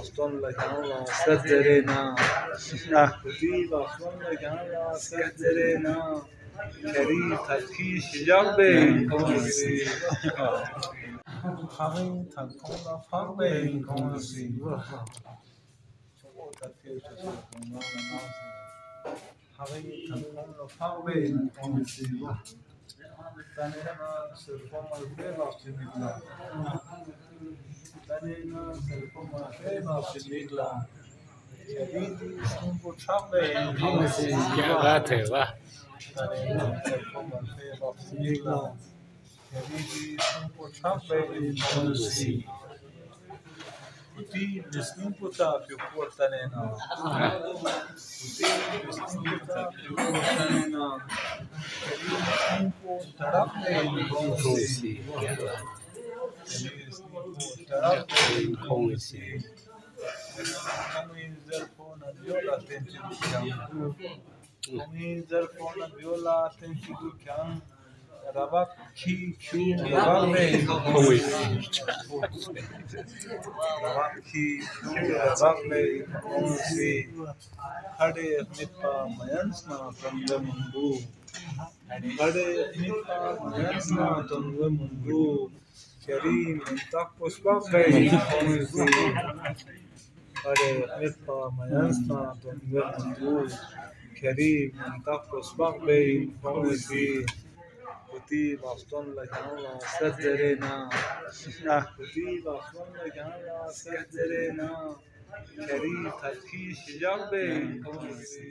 باستان لگن را سدرنا کتی باستان لگن را سدرنا کری تلخی شجاع بین کنسی همین تلخان را فرق بین کنسی همین تلخان را فرق بین کنسی تنینا سرفا مرده باشی میگلا تنینا سرفا مرده باشی میگلا جدیدی اسم پوچاق بین کنسی क्या बात है वाह تنینا سرفا مرده باشی میگلا جدیدی اسم پوچاق بین کنسی کتی نسلیم پوچا که پور تنینا کتی نسلیم پوچا که پور تنینا جدیدی اسم پوچاق بین کنسی Kami zerfona viola tenti dukan rabat ki chu rabat konsi hade nipa mayansna tanwe mundu Karim takos bakay konsi hade nipa mayansna tanwe mundu Karim takos bakay konsi Kuti baston lagyan la sederena Kuti baston lagyan la sederena Kari talki shijab konsi